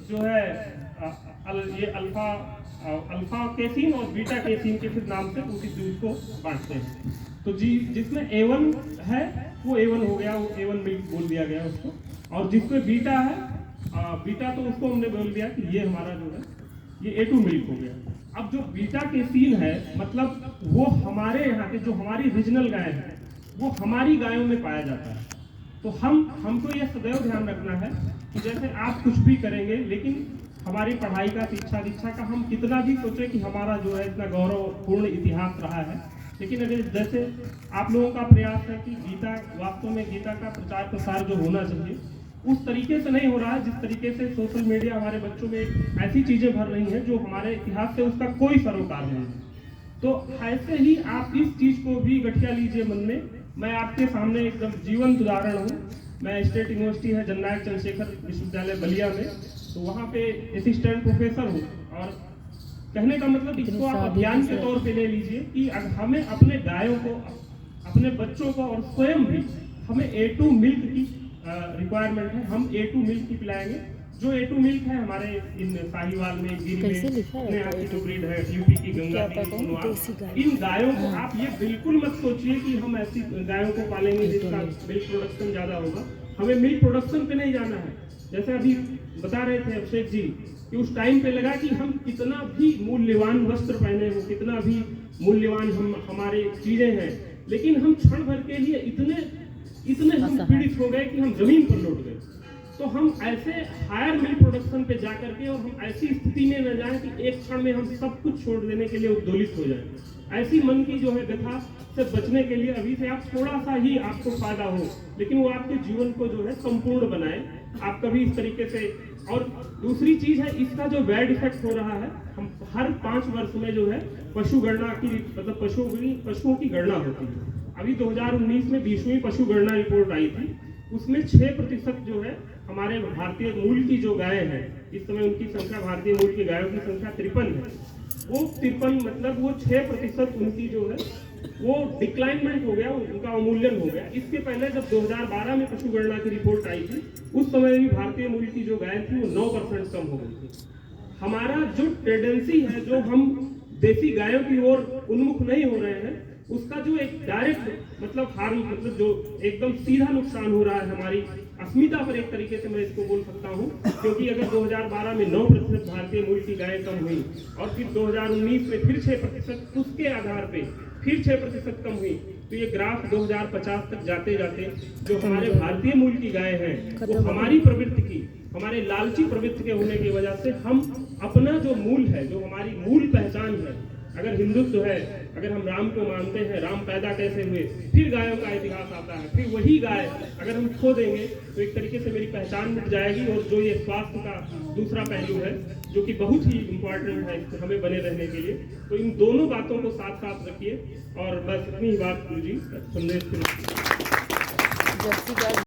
जो है ये अल्फा केसीन और बीटा केसीन के फिर नाम से उसी दूध को बांटते हैं। तो जी जिसमें A1 है वो A1 हो गया, वो A1 मिल्क बोल दिया गया उसको, और जिसमें बीटा है बीटा तो उसको हमने बोल दिया कि ये हमारा जो है ये A2 मिल्क हो गया। अब जो बीटा केसीन है मतलब वो हमारे यहाँ के जो हमारी रीजनल गाय है वो हमारी गायों में पाया जाता है। तो हमको ये सदैव ध्यान रखना है कि जैसे आप कुछ भी करेंगे लेकिन हमारी पढ़ाई का शिक्षा दीक्षा का हम कितना भी सोचें कि हमारा जो है इतना गौरवपूर्ण इतिहास रहा है, लेकिन अगर जैसे आप लोगों का प्रयास है कि गीता वास्तव में गीता का प्रचार प्रसार जो होना चाहिए उस तरीके से नहीं हो रहा है, जिस तरीके से सोशल मीडिया हमारे बच्चों में ऐसी चीजें भर रही हैं जो हमारे इतिहास से उसका कोई सरोकार नहीं है। तो ऐसे ही आप इस चीज को भी गठिया लीजिए मन में। मैं आपके सामने एकदम जीवंत उदाहरण हूँ। मैं स्टेट यूनिवर्सिटी है जननायक चंद्रशेखर विश्वविद्यालय बलिया में, तो वहाँ पे असिस्टेंट प्रोफेसर हूँ। और कहने का मतलब इसको आप अभियान के तौर पे ले लीजिए कि हमें अपने गायों को, अपने बच्चों को और स्वयं भी हमें A2 मिल्क की रिक्वायरमेंट है। हम A2 मिल्क की पिलाएंगे। जो A2 मिल्क है हमारे इन साहिवाल में, गिर में, अपने यहाँ की जो ब्रीड है यूपी की गंगा की, इन गायों को आप ये बिल्कुल मत सोचिए कि हम ऐसी गायों को पालेंगे जिसका मिल्क प्रोडक्शन ज्यादा होगा। हमें मिल्क प्रोडक्शन पे नहीं जाना है। जैसे अभी बता रहे थे अभिषेक जी कि उस टाइम पे लगा कि हम कितना भी मूल्यवान वस्त्र पहने हो, कितना भी मूल्यवान हमारे चीजें हैं, लेकिन हम क्षण भर के लिए इतने हम पीड़ित हो गए कि हम जमीन पर लौट गए। तो हम ऐसे हायर मिल्क प्रोडक्शन पे जा करके और हम ऐसी स्थिति में न जाएं कि एक क्षण में हम सब कुछ छोड़ देने के लिए उद्दोलित हो जाएं। ऐसी मन की जो है व्यथा से बचने के लिए अभी से आप थोड़ा सा ही आपको फायदा हो, लेकिन वो आपके जीवन को जो है संपूर्ण बनाए। आप कभी इस तरीके से, और दूसरी चीज है इसका जो बैड इफेक्ट हो रहा है, हम हर 5 वर्ष में जो है पशु गणना की मतलब पशुओं की गणना होती है। अभी 2019 में 20वीं पशु गणना रिपोर्ट आई थी, उसमें 6% जो है हमारे भारतीय मूल की जो गाय हैं, इस समय उनकी संख्या, भारतीय मूल की गायों की संख्या 53 है। वो 53 मतलब वो 6% उनकी जो है वो डिक्लाइनमेंट हो गया, उनका अवमूल्यन हो गया। इसके पहले जब 2012 में पशु गणना की रिपोर्ट आई थी उस समय भी भारतीय मूल की जो गाय थी वो 9% कम हो गई थी। हमारा जो टेंडेंसी है, जो हम देसी गायों की ओर उन्मुख नहीं हो रहे हैं, उसका जो एक डायरेक्ट मतलब हार्म, मतलब जो एकदम सीधा नुकसान हो रहा है हमारी अस्मिता पर, एक तरीके से मैं इसको बोल सकता हूँ। क्योंकि अगर 2012 में 9% भारतीय मूल की गायें कम हुई और फिर 2019 में फिर 6%, उसके आधार पे फिर 6% कम हुई, तो ये ग्राफ 2050 तक जाते जाते जो हमारे भारतीय मूल की गाय हैं वो हमारी प्रवृत्ति की, हमारे लालची प्रवृत्ति के होने की वजह से हम अपना जो मूल है, जो हमारी मूल पहचान है, अगर हिंदुत्व है, अगर हम राम को मानते हैं, राम पैदा कैसे हुए, फिर गायों का इतिहास आता है, फिर वही गाय अगर हम खो देंगे तो एक तरीके से मेरी पहचान मिट जाएगी। और जो ये स्वास्थ्य का दूसरा पहलू है जो कि बहुत ही इम्पोर्टेंट है हमें बने रहने के लिए, तो इन दोनों बातों को साथ साथ रखिए। और बस इतनी ही बात जी संदेश के